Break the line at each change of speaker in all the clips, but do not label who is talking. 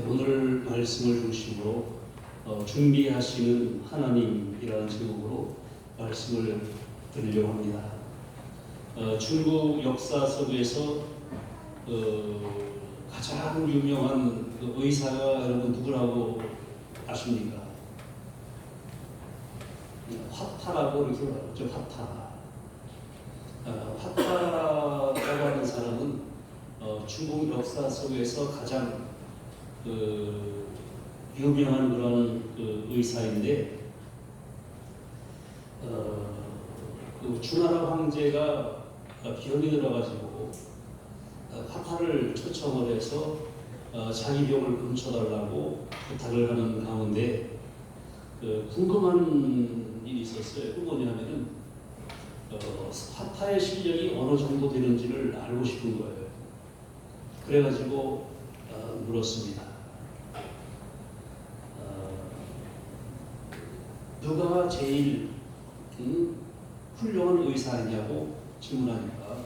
오늘 말씀을 중심으로 준비하시는 하나님이라는 제목으로 말씀을 드리려고 합니다. 중국 역사 속에서 가장 유명한 의사가 여러분 누구라고 아십니까? 화타라고 이렇게 말하죠. 화타라고 하는 사람은 중국 역사 속에서 가장 유명한 그런 의사인데, 주나라 황제가 병이 들어가지고 화타를 초청을 해서 자기 병을 고쳐달라고 부탁을 하는 가운데 궁금한 일이 있었어요. 그 뭐냐면은 화타의 실력이 어느 정도 되는지를 알고 싶은 거예요. 그래가지고 물었습니다. 누가 제일 훌륭한 의사이냐고 질문하니까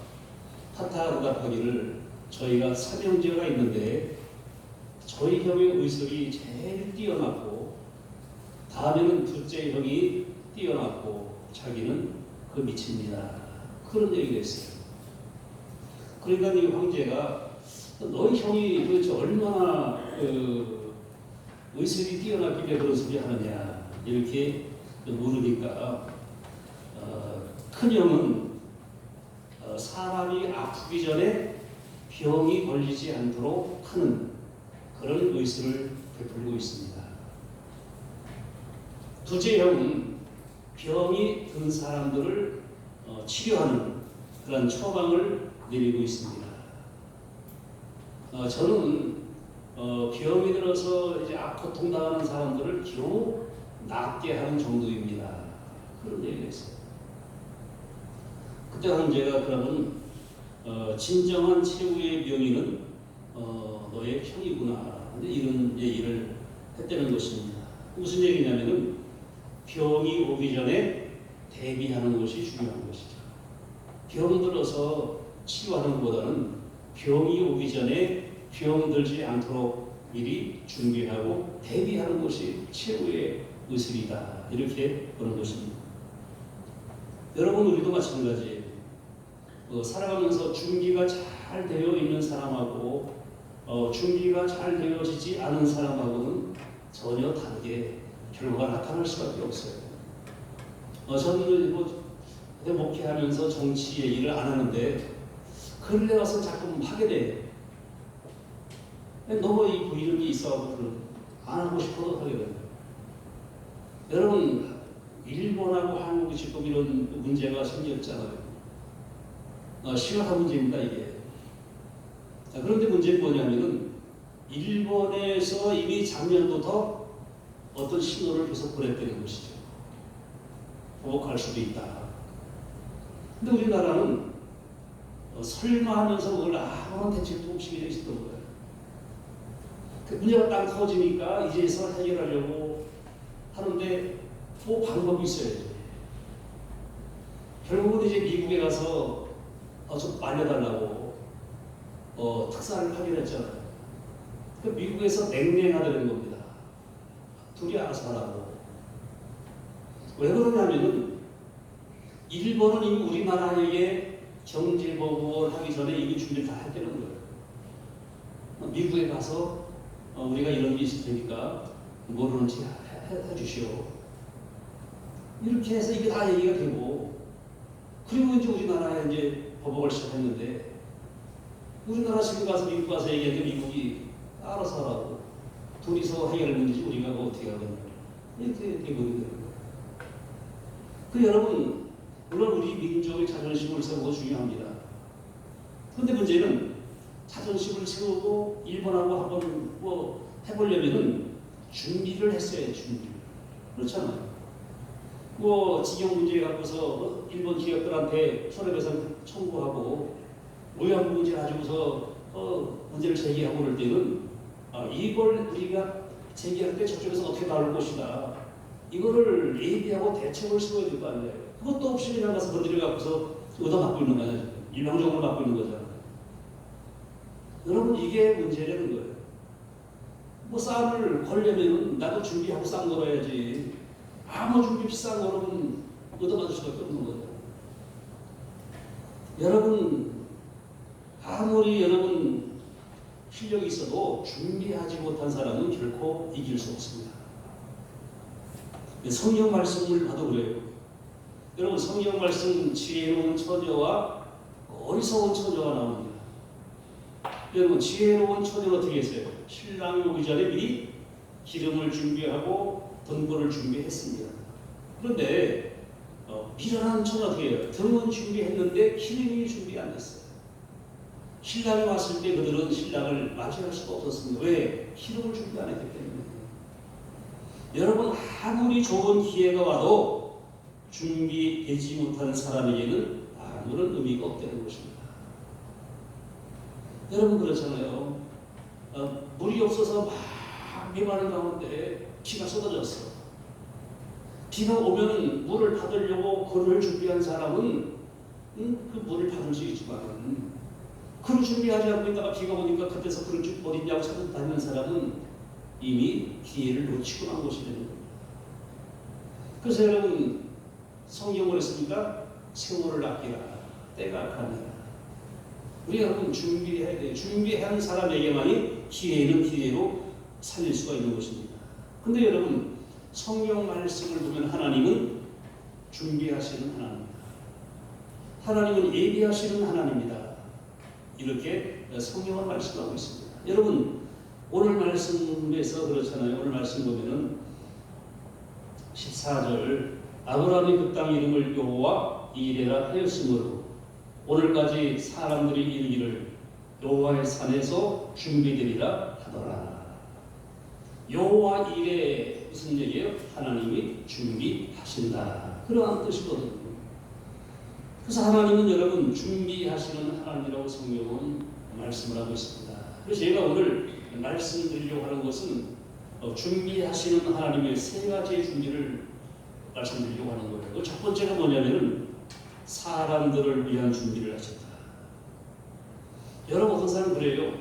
화타가 답하기를, 저희가 삼형제가 있는데 저희 형의 의술이 제일 뛰어났고 다음에는 둘째 형이 뛰어났고 자기는 그 밑입니다. 그런 얘기를 했어요. 그러니까 이 황제가 너희 형이 도대체 얼마나 의술이 뛰어났길래 그런 소리 하느냐 이렇게 물으니까 큰형은 사람이 아프기 전에 병이 걸리지 않도록 하는 그런 의술을 베풀고 있습니다. 둘째 형은 병이 든 사람들을 치료하는 그런 처방을 내리고 있습니다. 저는 병이 들어서 이제 고통당하는 사람들을 겨우 낫게 하는 정도입니다. 그런 얘기를 했어요. 그때 황제가 그러면 진정한 최후의 병인은 너의 형이구나 이런 얘기를 했다는 것입니다. 무슨 얘기냐면은 병이 오기 전에 대비하는 것이 중요한 것이죠. 병 들어서 치료하는 것보다는 병이 오기 전에 병 들지 않도록 미리 준비하고 대비하는 것이 최고의 의술이다. 이렇게 보는 것입니다. 여러분, 우리도 마찬가지예요. 살아가면서 준비가 잘 되어 있는 사람하고 준비가 잘 되어지지 않은 사람하고는 전혀 다르게 결과가 나타날 수밖에 없어요. 저는 목회하면서 정치 얘기를 안 하는데 그런데 와서 자꾸 하게 돼. 너무 이 부이름이 있어가지고 안 하고 싶어도 하게 돼요. 여러분, 일본하고 한국이 지금 이런 문제가 생겼잖아요. 심각한 문제입니다, 이게. 그런데 문제는 뭐냐면은 일본에서 이미 작년부터 어떤 신호를 계속 보냈다는 것이죠. 보복할 수도 있다. 근데 우리나라는 설마 하면서 그걸 아무런 대책도 없이 그냥 있었던 거예요. 그 문제가 딱 터지니까 이제서 해결하려고 하는데 뭐 방법이 있어야죠. 결국은 이제 미국에 가서 좀 말려달라고 특사를 하기로 했잖아요. 그 미국에서 냉랭하다는 겁니다. 둘이 알아서 하라고. 왜 그러냐면은 일본은 이미 우리나라에게 경제보복을 하기 전에 이미 준비를 다 했다는 거예요. 미국에 가서 우리가 이런 게 있을 테니까 모르는지 해주시오. 이렇게 해서 이게 다 얘기가 되고, 그리고 이제 우리나라에 이제 보복을 시작했는데, 우리나라 지금 가서 미국 가서 얘기하는데 미국이 알아서 하라고. 둘이서 해결할 문제지 우리가 뭐 어떻게 하겠냐. 이렇게 되고 있는 거예요. 그 여러분, 물론 우리 민족의 자존심을 세우는 거 중요합니다. 그런데 문제는 자존심을 세우고 일본하고 한번 뭐 해보려면은 준비를 했어야 준비. 그렇잖아요. 뭐 직영 문제 갖고서 일본 기업들한테 손해배상 청구하고 모양 문제 가지고서 문제를 제기하고 그럴 때는 이걸 우리가 제기할 때 저쪽에서 어떻게 다룰 것이다. 이거를 예비하고 대책을 세워야 될 거 아니에요. 그것도 없이 그냥 가서 건드려 갖고서 얻어맞고 있는 거잖아요. 일방적으로 맞고 있는 거잖아요. 여러분, 이게 문제라는 거예요. 뭐 싸움을 걸려면 나도 준비하고 싸움 걸어야지. 아무 준비 비싼 거는 얻어맞을 수밖에 없는 거죠. 여러분, 아무리 여러분 실력이 있어도 준비하지 못한 사람은 결코 이길 수 없습니다. 성경 말씀을 봐도 그래요. 여러분, 성경 말씀 지혜로운 처녀와 어리석은 처녀가 나옵니다. 여러분, 지혜로운 처녀는 어떻게 했어요? 신랑이 오기 전에 미리 기름을 준비하고 등불을 준비했습니다. 그런데 미련한 처녀는 어떻게 해요? 등은 준비했는데 기름이 준비 안 됐어요. 신랑이 왔을 때 그들은 신랑을 맞이할 수가 없었습니다. 왜? 기름을 준비 안 했기 때문에. 여러분, 아무리 좋은 기회가 와도 준비되지 못한 사람에게는 아무런 의미가 없다는 것입니다. 여러분, 그렇잖아요. 물이 없어서 막 메마른 가운데 비가 쏟아졌어. 비가 오면 물을 받으려고 그릇을 준비한 사람은 그 물을 받을 수 있지만, 그릇 준비하지 않고 있다가 비가 오니까 그때서 그릇 어딨냐고 찾아 다니는 사람은 이미 기회를 놓치고 난 것이 되는 겁니다. 그래서 여러분, 성경을 했습니까? 세월을 아끼라. 때가 악하니라. 우리 여러분 준비해야 돼요. 준비한 사람에게만이 기회는 기회로 살릴 수가 있는 것입니다. 근데 여러분, 성경 말씀을 보면 하나님은 준비하시는 하나님입니다. 하나님은 예비하시는 하나님입니다. 이렇게 성경은 말씀하고 있습니다. 여러분, 오늘 말씀에서 그렇잖아요. 오늘 말씀 보면은 14절, 아브라함이 그 땅 이름을 여호와 이레라 하였으므로 오늘까지 사람들이 이르기를 여호와의 산에서 준비되리라 하더라. 여호와 이레 무슨 얘기예요? 하나님이 준비하신다. 그러한 뜻이거든요. 그래서 하나님은 여러분 준비하시는 하나님이라고 성경은 말씀을 하고 있습니다. 그래서 제가 오늘 말씀드리려고 하는 것은 준비하시는 하나님의 세 가지의 준비를 말씀드리려고 하는 거예요. 그 첫 번째가 뭐냐면은 사람들을 위한 준비를 하셨다. 여러분, 어떤 사람은 그래요.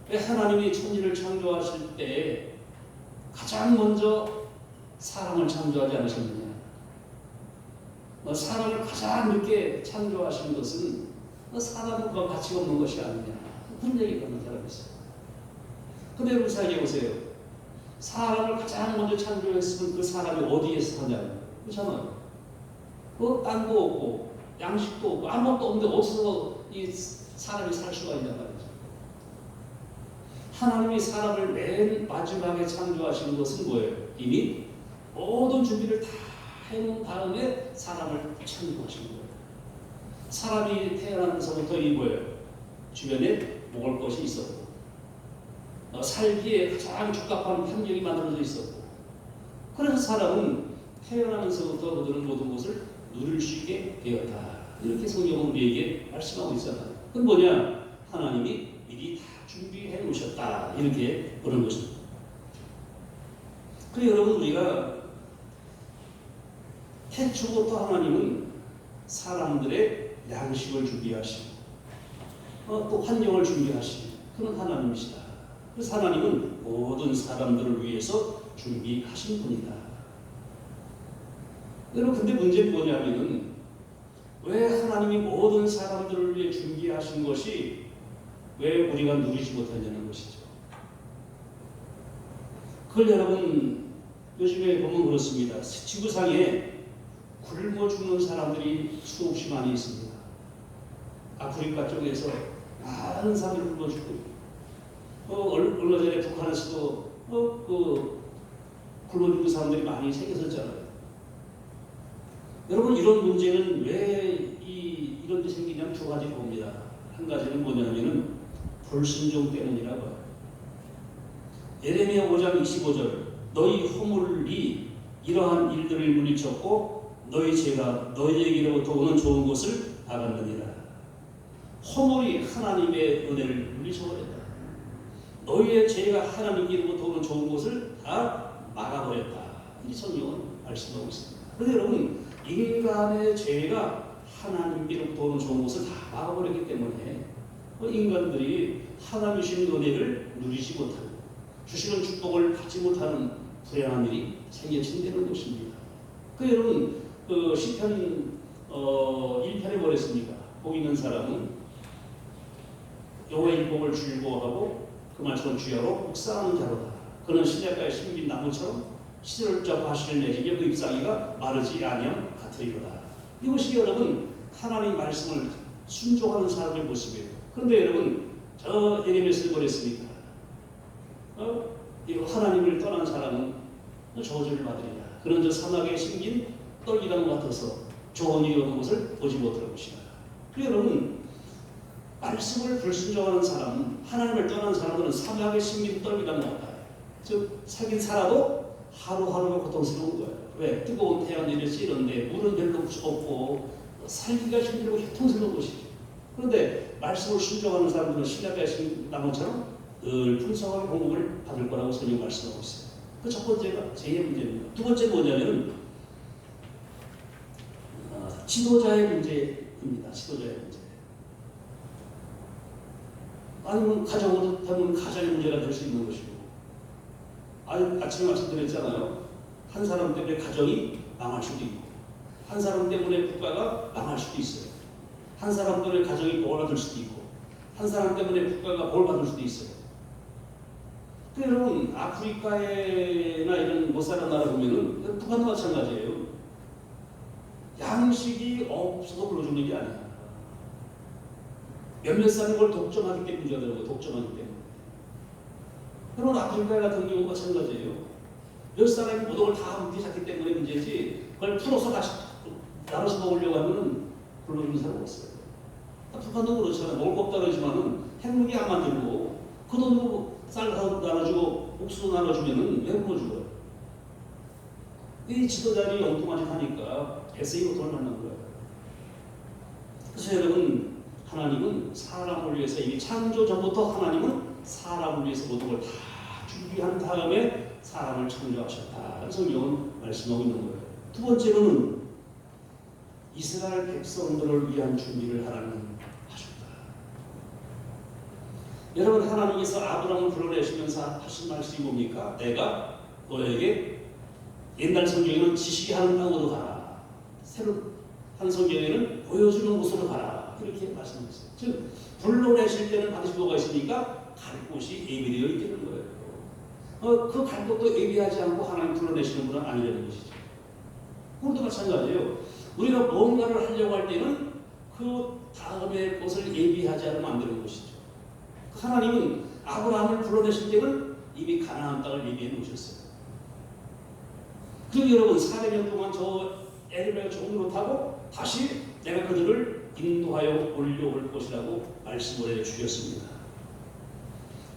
왜 하나님이 천지를 창조하실 때 가장 먼저 사람을 창조하지 않으셨느냐? 사람을 가장 늦게 창조하신 것은 사람과 가치가 없는 것이 아니냐? 그런 얘기를 하는 사람이 있어요. 근데 여러분 생각해 보세요. 사람을 가장 먼저 창조했으면 그 사람이 어디에서 사냐고. 그렇잖아요. 땅도 없고 양식도 없고 아무것도 없는데 어디서 이 사람이 살 수가 있냐 말이죠. 하나님이 사람을 맨 마지막에 창조하신 것은 뭐예요? 이미 모든 준비를 다 해놓은 다음에 사람을 창조하신 거예요. 사람이 태어나면서부터 이 뭐예요? 주변에 먹을 것이 있었고 살기에 가장 적합한 환경이 만들어져 있었고, 그래서 사람은 태어나면서부터 그들은 모든 것을 누릴 수 있게 되었다. 이렇게 성경은 우리에게 말씀하고 있잖아요. 그건 뭐냐? 하나님이 미리 다 준비해 놓으셨다. 이렇게 보는 것입니다. 그래서 여러분, 우리가 태초부터 하나님은 사람들의 양식을 준비하시고 또 환경을 준비하시고 그런 하나님이시다. 그래서 하나님은 모든 사람들을 위해서 준비하신 분이다. 여러분, 근데 문제는 뭐냐면은 왜 하나님이 모든 사람들을 위해 준비하신 것이 왜 우리가 누리지 못하냐는 것이죠. 그걸 여러분 요즘에 보면 그렇습니다. 지구상에 굶어 죽는 사람들이 수없이 많이 있습니다. 아프리카 쪽에서 많은 사람들이 굶어 죽고 얼마 전에 북한에서도 굶어 죽는 사람들이 많이 생겼었잖아요. 여러분, 이런 문제는 왜 이런 게 생기냐면 두 가지로 봅니다. 한 가지는 뭐냐면은 불순종 때문이라고 해요. 예레미야 5장 25절, 너희 허물이 이러한 일들을 물리쳤고 너희 죄가 너희에게로부터 오는 좋은 것을 알았느니라. 허물이 하나님의 은혜를 물리쳐버렸다. 너희의 죄가 하나님께로부터 오는 좋은 것을 다 막아버렸다. 이 성경은 말씀하고 있습니다. 그런데 여러분, 인간의 죄가 하나님께로부터 오는 좋은 것을 다 막아버렸기 때문에 인간들이 하나님의 은혜를 누리지 못하고 주시는 축복을 받지 못하는 불행한 일이 생겨진다는 것입니다. 그 여러분 시편 1편에 뭐랬습니까? 복 있는 사람은 여호와의 복을 즐거워하고 그 말씀을 주야로 묵상하는 자로다. 그는 시냇가에 심긴 나무처럼 시절적 과실을 내리며 그 잎사귀가 마르지 아니함 같으리로다. 이것이 여러분 하나님 말씀을 순종하는 사람의 모습이에요. 그런데 여러분 저 예레미야서 뭐랬습니까? 이거 하나님을 떠난 사람은 저주를 받으리라. 그런 저 사막에 심긴 떨기나무 같아서 좋은 일이 오는 것을 보지 못할 것이다. 여러분 말씀을 불순종하는 사람은 하나님을 떠난 사람은 사막에 심긴 떨기나무 같다. 즉 살긴 살아도 하루하루가 고통스러운 거예요. 왜? 뜨거운 태양 내리지 이런데 물은 별로 없고 살기가 힘들고 고통스러운 것이죠. 그런데 말씀을 순종하는 사람들은 시냇가에 심긴 나무처럼 늘 풍성하게 공급을 받을 거라고 성경 말씀하고 있어요. 그 첫 번째가 제의 문제입니다. 두 번째 뭐냐면 지도자의 문제입니다. 지도자의 문제. 아니면 가정으로 보면 가정의 문제가 될 수 있는 것이고, 아침에 말씀드렸잖아요. 한 사람 때문에 가정이 망할 수도 있고, 한 사람 때문에 국가가 망할 수도 있어요. 한 사람 때문에 가정이 복을 받을 수도 있고, 한 사람 때문에 국가가 복을 받을 수도 있어요. 여러분 아프리카에나 이런 못 사는 나라 보면은 북한도 마찬가지예요. 양식이 없어서 굶어 죽는 게 아니야. 몇몇 사는 걸 독점하기 때문에 문제가 되는 거예요. 독점하기 때문에. 여러분 아프리카 같은 경우 마찬가지예요. 몇 사람이 모든 걸 다 먹기 시작했기 때문에 문제지 그걸 풀어서 다시 나눠서 먹으려고 하면은 굶어 죽는 사람 없어요. 북한도 그렇잖아요. 먹을 거 없다 그러지만은 핵무기 안 만들고 그 돈으로 쌀 나눠주고 옥수수 나눠주면은 왜 굶어 죽어요? 이 지도자들이 엉뚱한 짓 하니까 SA로 돈을 받는 거예요. 그래서 여러분 하나님은 사람을 위해서 이미 창조 전부터 하나님은 사람을 위해서 모든 걸 다 준비한 다음에 사람을 창조하셨다. 성경은 말씀하고 있는 거예요. 두 번째로는 이스라엘 백성들을 위한 준비를 하나님은 하셨다. 여러분 하나님께서 아브라함을 불러내시면서 하신 말씀이 뭡니까? 내가 너에게 옛날 성경에는 지시게 하는 땅으로 가라. 새로 한 성경에는 보여주는 곳으로 가라. 이렇게 말씀하셨어요. 즉 불러내실 때는 반드시 뭐가 있으니까 갈 곳이 예비되어 있다는 거예요. 그 갈 곳도 예비하지 않고 하나님 불러내시는 분은 아니라는 것이죠. 우리도 마찬가지예요. 우리가 뭔가를 하려고 할 때는 그 다음에 것을 예비하지 않으면 안 되는 것이죠. 하나님은 아브라함을 불러내실 때는 이미 가나안 땅을 예비해 놓으셨어요. 그리고 여러분 400년 동안 저 에르메가 종로로 타고 다시 내가 그들을 인도하여 올려올 것이라고 말씀을 해주셨습니다.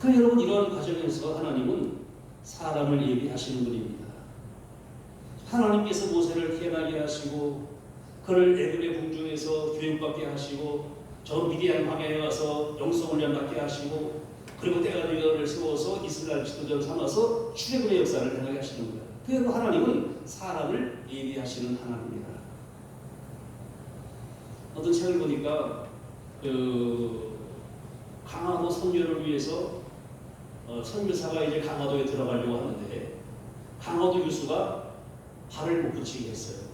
그 여러분 이러한 과정에서 하나님은 사람을 예비하시는 분입니다. 하나님께서 모세를 태어나게 하시고 그를 애굽의 궁중에서 교육받게 하시고 저 미디안 광야에 와서 영성훈련 받게 하시고 그리고 때가 되기를 세워서 이스라엘 지도자를 삼아서 출애굽의 역사를 행하게 하시는 거예요. 그리고 하나님은 사람을 예비하시는 하나님입니다. 어떤 책을 보니까 강화도 선교를 위해서 선교사가 이제 강화도에 들어가려고 하는데 강화도 유수가 발을 못 붙이게 했어요.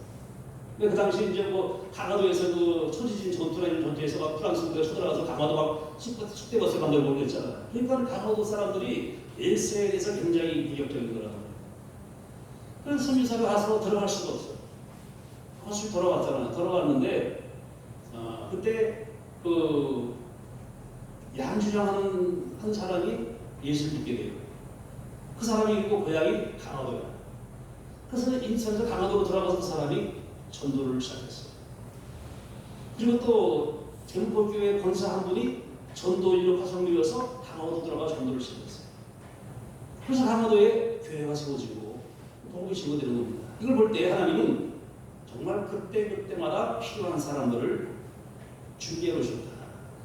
근데 그 당시 이제 뭐 강화도에서 그 초지진 전투라는 전투에서 막 프랑스 군대가 쳐들어가서 강화도 막 숙대버스를 만들고 그랬잖아요. 그러니까 강화도 사람들이 일세에 대해서 굉장히 위협적인 거라고요. 그래서 선교사가 가서 들어갈 수가 없어요. 다시 돌아갔잖아요. 돌아갔는데 그때 그 양주장하는 한 사람이 예수를 믿게 돼요. 그 사람이 있고 고향이 강화도야. 그래서 인천에서 강화도로 들어가서 그 사람이 전도를 시작했어요. 그리고 또 젠포교회 권사 한 분이 전도인으로 파송되어서 강화도 들어가 전도를 시작했어요. 그래서 강화도에 교회가 세워지고 복음이 증거되는 겁니다. 이걸 볼 때 하나님은 정말 그때마다 필요한 사람들을 준비해 놓으셨다.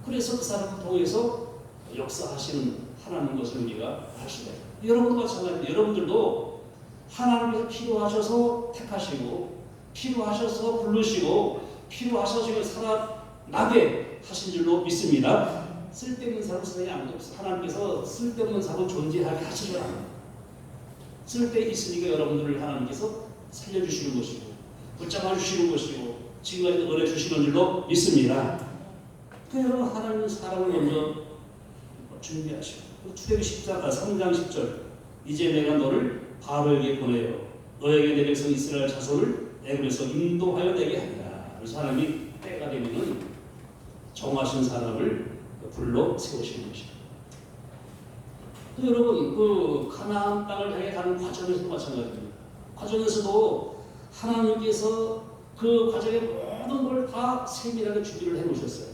그래서 그 사람을 통해서 역사하시는 하나님 것을 우리가 알 수가 있습니다. 여러분도 마찬가지입니다. 여러분들도 하나님께서 필요하셔서 택하시고 필요하셔서 부르시고 필요하셔서 살아나게 하신 줄로 믿습니다. 쓸데없는 사람 세상에 아무도 없어. 하나님께서 쓸데없는 사람 존재하게 하시더라. 쓸데 있으니까 여러분들을 하나님께서 살려주시는 것이고 붙잡아 주시는 것이고 지금까지 은혜 주시는 줄로 믿습니다. 그래서 하나님은 사람을 먼저 준비하시고 출애굽 3장 10절 이제 내가 너를 바로에게 보내요 너에게 내 백성 이스라엘 자손을 애굽에서 인도하여 내게 하리라. 그래서 하나님이 때가 되면은 정하신 사람을 불러 세우시는 것입니다. 여러분 그 가나안 땅을 향해 가는 과정에서도 마찬가지입니다. 과정에서도 하나님께서 그 과정의 모든 걸 다 세밀하게 준비를 해놓으셨어요.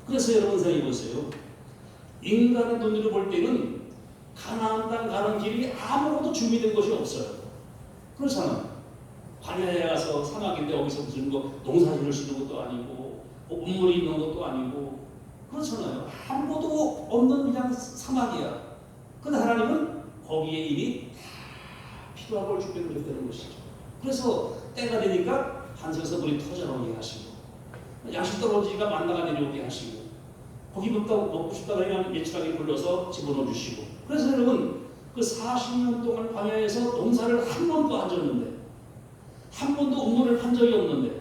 그래서 여러분 생각해 보세요. 인간의 눈으로 볼 때는 가나안 땅 가는 길이 아무것도 준비된 것이 없어요. 그렇잖아요. 광야에 가서 사막인데 거기서 무슨 농사 지을 수 있는 것도 아니고 우물이 있는 것도 아니고 그렇잖아요. 아무것도 없는 그냥 사막이야. 근데 하나님은 거기에 이미 다 필요한 걸 준비해 놓으셨다는 것이죠. 그래서 때가 되니까 하늘에서 물이 터져나오게 하시고 양식 떨어지니까 만나가 내려오게 하시고 고기부터 먹고 싶다 그러면 밀치하게 불러서 집어넣어 주시고 그래서 여러분 그 40년 동안 광야에서 농사를 한 번도 안 졌는데 한 번도 우물을 판 적이 없는데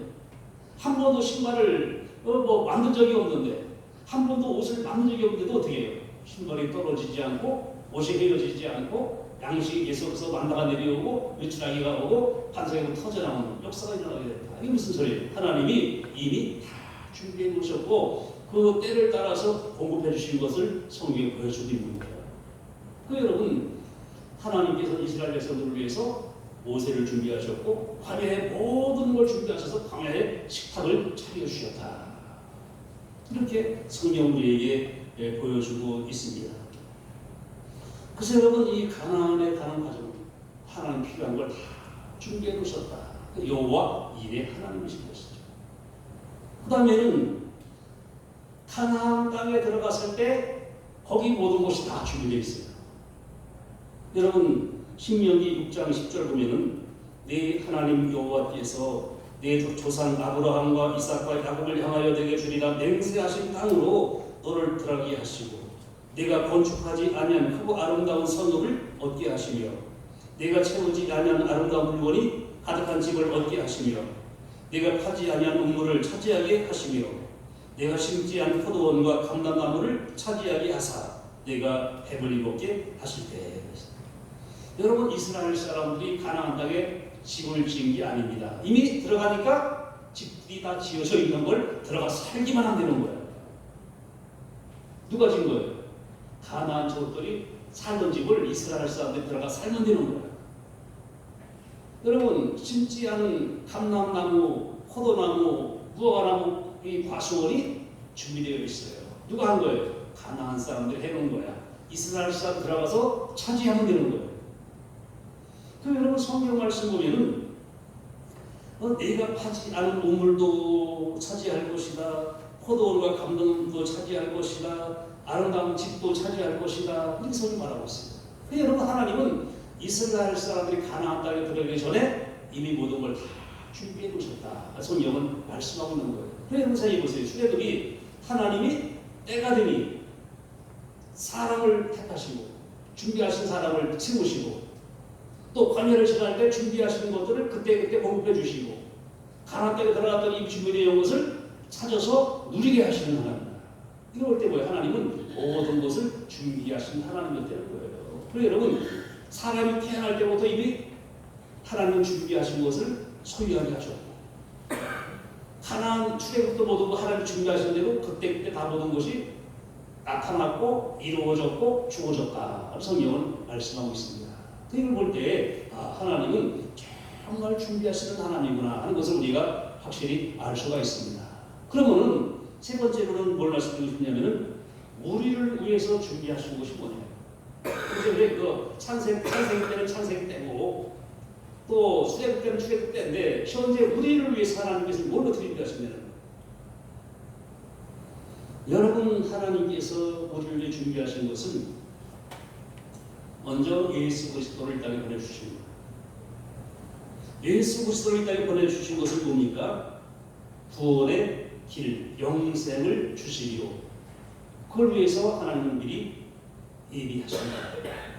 한 번도 신발을 만든 적이 없는데 한 번도 옷을 만든 적이 없는데도 어떻게 해요? 신발이 떨어지지 않고 옷이 헤어지지 않고 양식이 계속해서 만나가 내려오고 밀치하기가 오고 반석이 터져나오는 역사가 일어나게 된다. 이게 무슨 소리예요? 하나님이 이미 다 준비해 놓으셨고 그 때를 따라서 공급해 주신 것을 성경에 보여주고 있는 거예요. 그 여러분 하나님께서 이스라엘 백성들을 위해서 모세를 준비하셨고 광야에 모든 걸 준비하셔서 광야에 식탁을 차려주셨다. 이렇게 성경 우리에게 보여주고 있습니다. 그래서 여러분 이 가나안에 가는 과정 하나님 필요한 걸 다 준비해 놓으셨다. 여호와 이레 하나님이신 것이죠. 그 다음에는 가나안 땅에 들어갔을 때 거기 모든 것이 다 준비되어 있어요. 여러분 신명기 6장 10절 보면은 내 하나님 여호와께서 내 조상 아브라함과 이삭과 야곱을 향하여 내게 주리라 맹세하신 땅으로 너를 들어가게 하시고 내가 건축하지 아니한 크고 아름다운 성읍을 얻게 하시며 내가 채우지 아니한 아름다운 물건이 가득한 집을 얻게 하시며 내가 파지 아니한 우물을 차지하게 하시며 내가 심지 않은 포도원과 감람나무를 차지하게 하사 내가 배불리 먹게 하실 때. 여러분 이스라엘 사람들이 가나안 땅에 집을 지은 게 아닙니다. 이미 들어가니까 집들이 다 지어져 있는 걸 들어가 살기만 하면 되는 거예요. 누가 지은 거예요? 가나안 족들이 살던 집을 이스라엘 사람들이 들어가 살면 되는 거예요. 여러분 심지 않은 감람나무, 포도나무, 무화과나무 이 과수원이 준비되어 있어요. 누가 한 거예요? 가나안 사람들이 해놓은 거야. 이스라엘 사람 들어가서 차지하면 되는 거예요. 그 여러분 성경 말씀 보면은 내가 파지 않은 우물도 차지할 것이다. 포도원과 감람나무도 차지할 것이다. 아름다운 집도 차지할 것이다. 이렇게 성경이 말하고 있습니다. 그 여러분 하나님은 이스라엘 사람들이 가나안 땅에 들어가기 전에 이미 모든 걸 다 준비해 놓으셨다. 성경은 말씀하고 있는 거예요. 그 여러분 생각해 보세요. 출애굽이 하나님이 때가 되니 사람을 택하시고 준비하신 사람을 채우시고 또 광야를 지날 때 준비하시는 것들을 그때 공급해 주시고 가나안 땅에 들어갔더니 준비되어 온 것을 찾아서 누리게 하시는 하나님. 이럴 때 뭐예요? 하나님은 모든 것을 준비하신 하나님이었다는 거예요. 그래서 여러분 사람이 태어날 때부터 이미 하나님은 준비하신 것을 소유하게 하셨고 가나안 출애굽부터 모든 거 하나님이 준비하신 대로 그때 다 모든 것이 나타났고 이루어졌고 주어졌다. 성경은 말씀하고 있습니다. 이걸 볼 때 하나님은 정말 준비하시는 하나님이구나 하는 것을 우리가 확실히 알 수가 있습니다. 그러면은 세 번째로는 뭘 말씀드리고 싶냐면은 우리를 위해서 준비하신 것이 뭐냐면 그래서 왜 그 창세기 때는 창세기 때고 또 출애굽 때는 출애굽 때인데 현재 우리를 위해서 하나님께서 뭘로 준비하시냐면 여러분 하나님께서 우리를 위해 준비하신 것은 먼저 예수 그리스도를 이 땅에 보내주신 거예요. 예수 그리스도를 이 땅에 보내주신 것은 뭡니까? 구원의 길, 영생을 주시기로 그걸 위해서 하나님은 미리 예비하십니다.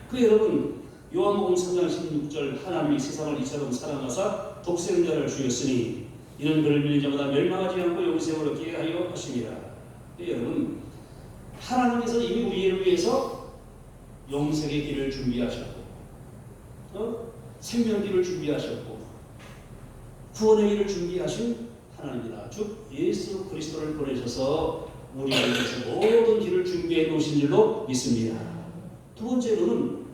그 여러분 요한복음 3장 16절 하나님이 세상을 이처럼 사랑하사 독생자를 주셨으니 이는 그를 믿는 자마다 멸망하지 않고 영생을 얻게 하려 하심이라. 여러분 하나님께서 이미 우리를 위해서 영생의 길을 준비하셨고 생명길을 준비하셨고 구원의 길을 준비하신 하나님이다. 즉 예수 그리스도를 보내셔서 우리를 위해서 모든 길을 준비해 놓으신 줄로 믿습니다. 두 번째로는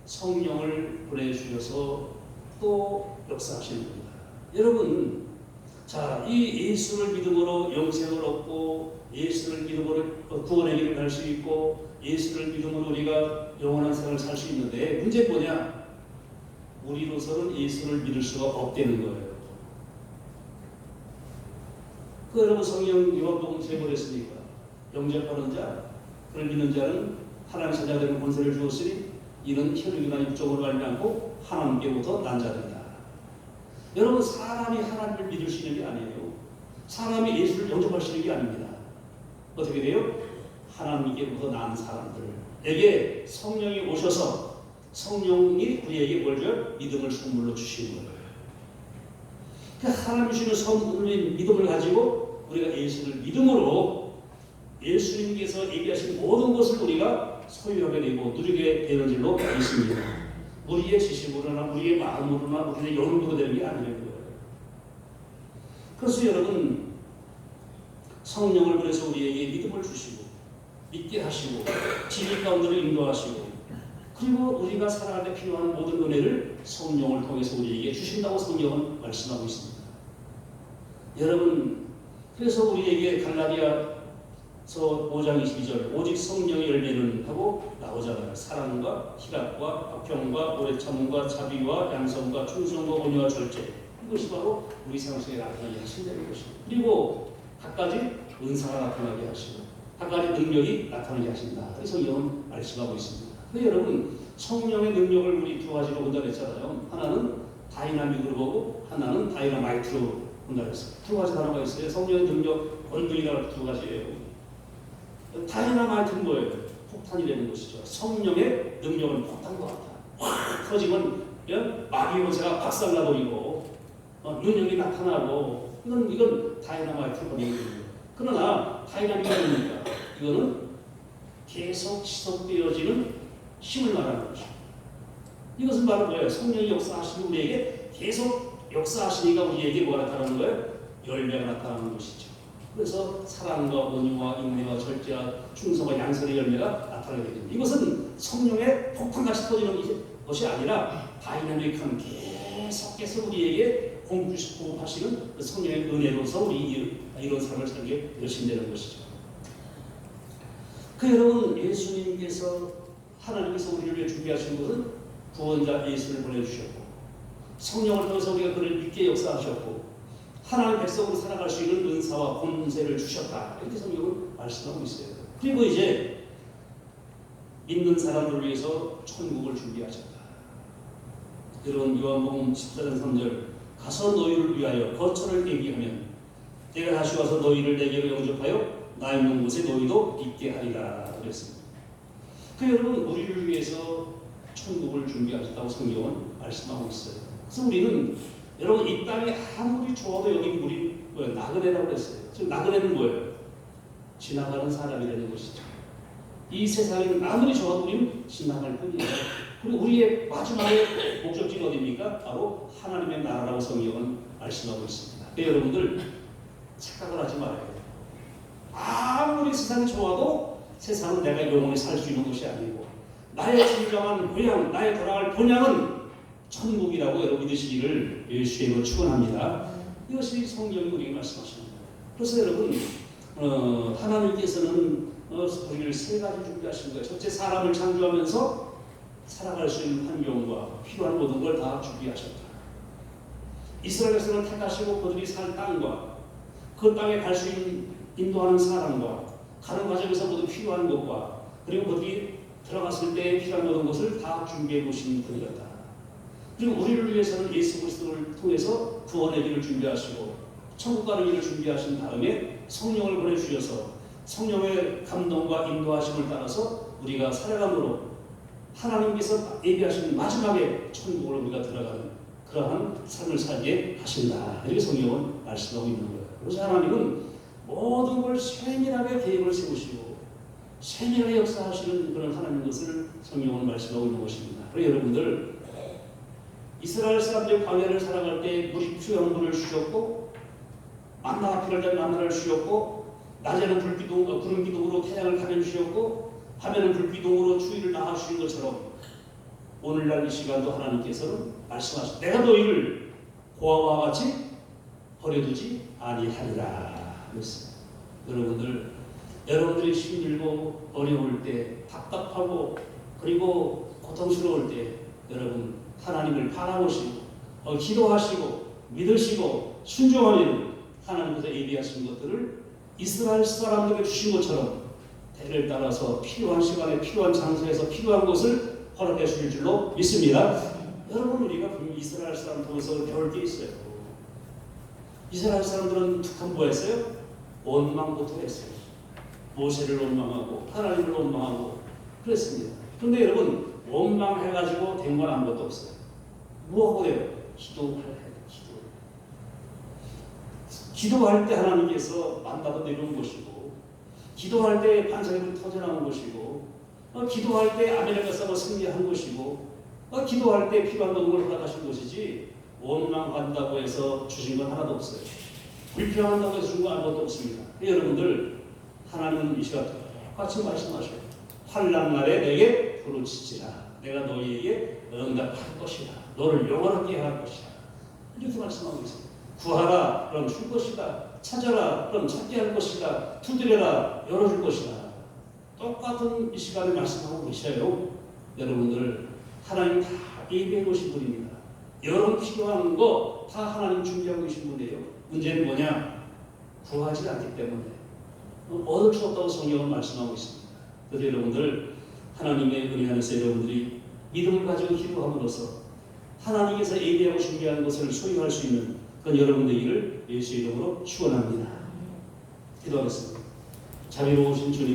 성령을 보내주셔서 또 역사하시는 겁니다. 여러분, 자, 이 예수를 믿음으로 영생을 얻고 예수를 믿음으로 구원의 길을 갈 수 있고 예수를 믿음으로 우리가 영원한 생을 살 수 있는데 문제는 뭐냐? 우리로서는 예수를 믿을 수가 없다는 거예요. 그 여러분 성령 요한복음 제보했으니까 영접하는 자, 그를 믿는 자는 하나님 자녀가 되는 권세를 주었으니 이는 혈육이나 육적으로 말미암고 하나님께로부터 난 자들이다. 여러분 사람이 하나님을 믿을 수 있는 게 아니에요. 사람이 예수를 영접할 수 있는 게 아닙니다. 어떻게 돼요? 하나님께로부터 난 사람들에게 성령이 오셔서 성령이 우리에게 뭘 줘요? 믿음을 선물로 주시는 거예요. 그러니까 하나님 주시는 선물인 믿음을 가지고 우리가 예수를 믿음으로 예수님께서 얘기하신 모든 것을 우리가 소유하게 되고 누리게 되는 줄로 믿습니다. 우리의 지식으로나 우리의 마음으로나 우리의 영으로 되는 게 아니라는 거예요. 그래서 여러분 성령을 보내서 우리에게 믿음을 주시고 믿게 하시고 진리 가운데로 인도하시고 그리고 우리가 살아갈 때 필요한 모든 은혜를 성령을 통해서 우리에게 주신다고 성경은 말씀하고 있습니다. 여러분 그래서 우리에게 갈라디아서 5장 22절 오직 성령의 열매는 하고 나오잖아요. 사랑과 희락과 화평과 오래 참음과 자비와 양성과 충성과 온유와 절제. 이것이 바로 우리 생활 속에 나타나게 하신다는 것입니다. 그리고 각가지 은사가 나타나게 하시고 각가지 능력이 나타나게 하신다. 그래서 성경은 말씀하고 있습니다. 근데 여러분 성령의 능력을 우리 두 가지로 본다 그랬잖아요. 하나는 다이나믹으로 보고 하나는 다이나마이트로 본다 그랬어요. 두 가지 단어가 있어요. 성령의 능력, 권능이라고 두 가지예요. 다이나마이트는 뭐예요? 폭탄이 되는 것이죠. 성령의 능력은 폭탄과 같다. 확 터지면 마귀의 권세가 박살나버리고 능력이 나타나고 이건 다이나마이트 권능이에요. 그러나 다이나믹은 뭡니까? 이거는 계속 지속되어지는 힘을 말하는 것이죠. 이것은 바로 뭐예요? 성령이 역사하시는 우리에게 계속 역사하시니까 우리에게 뭐가 나타나는 거예요? 열매가 나타나는 것이죠. 그래서 사랑과 온유와 인내와 절제와 충성과 양선의 열매가 나타나게 됩니다. 이것은 성령의 폭탄같이 터지는 것이 아니라 다이나믹한 계속해서 우리에게 공급하시는 성령의 은혜로서 우리 이런 삶을 살게 되신다는 것이죠. 그 여러분 예수님께서 하나님께서 우리를 위해 준비하신 것은 구원자 예수를 보내주셨고 성령을 통해서 우리가 그를 믿게 역사하셨고 하나님의 백성으로 살아갈 수 있는 은사와 권세를 주셨다. 이렇게 성경은 말씀하고 있어요. 그리고 이제 믿는 사람들을 위해서 천국을 준비하셨다. 여러분 요한복음 14장 3절 가서 너희를 위하여 거처를 대기하면 내가 다시 와서 너희를 내게로 영접하여 나 있는 곳에 너희도 있게 하리라 그랬습니다. 그 여러분 우리를 위해서 천국을 준비하셨다고 성경은 말씀하고 있어요. 그래서 우리는 여러분 이 땅이 아무리 좋아도 여기 우리 나그네라고 그랬어요. 지금 나그네는 뭐예요? 지나가는 사람이라는 것이죠. 이 세상에는 아무리 좋아도 우리는 지나갈 뿐이에요. 그리고 우리의 마지막의 목적지는 어디입니까? 바로 하나님의 나라라고 성경은 말씀하고 있습니다. 네, 여러분들 착각을 하지 말아요. 아무리 세상이 좋아도 세상은 내가 영원히 살 수 있는 것이 아니고 나의 진정한 고향, 나의 돌아갈 본향은 천국이라고 여러분 믿으시기를 예수의 이름으로 축원합니다. 이것이 성경이 우리에게 말씀하시는 거예요. 그래서 여러분 하나님께서는 우리를 세 가지 준비하신 거예요. 첫째 사람을 창조하면서 살아갈 수 있는 환경과 필요한 모든 걸 다 준비하셨다. 이스라엘 백성을 택하시고 그들이 살 땅과 그 땅에 갈 수 있는 인도하는 사람과 가는 과정에서 모두 필요한 것과 그리고 그들이 들어갔을 때 필요한 모든 것을 다 준비해 놓으신 분이었다. 그리고 우리를 위해서는 예수 그리스도를 통해서 구원의 길을 준비하시고 천국 가는 길을 준비하신 다음에 성령을 보내주셔서 성령의 감동과 인도하심을 따라서 우리가 살아감으로 하나님께서 예비하신 마지막에 천국으로 우리가 들어가는 그러한 삶을 살게 하신다. 이렇게 성경은 말씀하고 있는 거예요. 그래서 하나님은 모든 걸 세밀하게 계획을 세우시고 세밀하게 역사하시는 그런 하나님 것을 성경은 말씀하고 있는 것입니다. 그래서 여러분들 이스라엘 사람들이 광야를 살아갈 때 물이 수양물을 주셨고 만나가 필요할 때 만나를 주셨고 낮에는 불기둥, 구름 기둥으로 태양을 가려 주셨고 밤에는 불기둥으로 추위를 나아 주신 것처럼 오늘날 이 시간도 하나님께서는 말씀하시고 내가 너희를 고아와 같이 버려두지 아니하리라 그랬습니다. 여러분들이 힘들고 어려울 때 답답하고 그리고 고통스러울 때 여러분 하나님을 바라보시고 기도하시고 믿으시고 순종하면 하나님께서 예비하신 것들을 이스라엘 사람들에게 주신 것처럼 대를 따라서 필요한 시간에 필요한 장소에서 필요한 것을 허락해 주실 줄로 믿습니다. 여러분 우리가 분명히 이스라엘 사람 통해서 배울 게 있어요. 이스라엘 사람들은 특한 뭐 했어요? 원망부터 했어요. 모세를 원망하고 하나님을 원망하고 그랬습니다. 그런데 여러분 원망해가지고 된 건 아무것도 없어요. 뭐하고 해요? 기도할 때 하나님께서 만나도 내려온 것이고 기도할 때 반석이 터져나온 것이고 기도할 때 아메리카 싸워 승리한 것이고 기도할 때 필요한 도움을 허락하신 것이지 원망한다고 해서 주신 건 하나도 없어요. 불평한다고 해서 준 건 아무것도 없습니다. 여러분들 하나님은 이 시간 똑같이 말씀하셔요. 환난날에 내게 부르짖으라. 내가 너희에게 응답할 것이다. 너를 영원하게 할 것이다. 이렇게 말씀하고 있습니다. 구하라 그럼 줄 것이다. 찾아라 그럼 찾게 할 것이다. 두드려라 열어줄 것이다. 똑같은 이 시간에 말씀하고 계셔요. 여러분들 하나님 다 예비해 놓으신 분입니다. 여러분 필요한 거 다 하나님 준비하고 계신 분이에요. 문제는 뭐냐? 구하지 않기 때문에 얻을 수 없다고 성경은 말씀하고 있습니다. 그래서 여러분들 하나님의 은혜 안에서 여러분들이 믿음을 가지고 기도함으로써 하나님께서 예비하고 준비한 것을 소유할 수 있는 그건 여러분들 일을 예수의 이름으로 축원합니다. 기도하겠습니다. 자비로우신 주님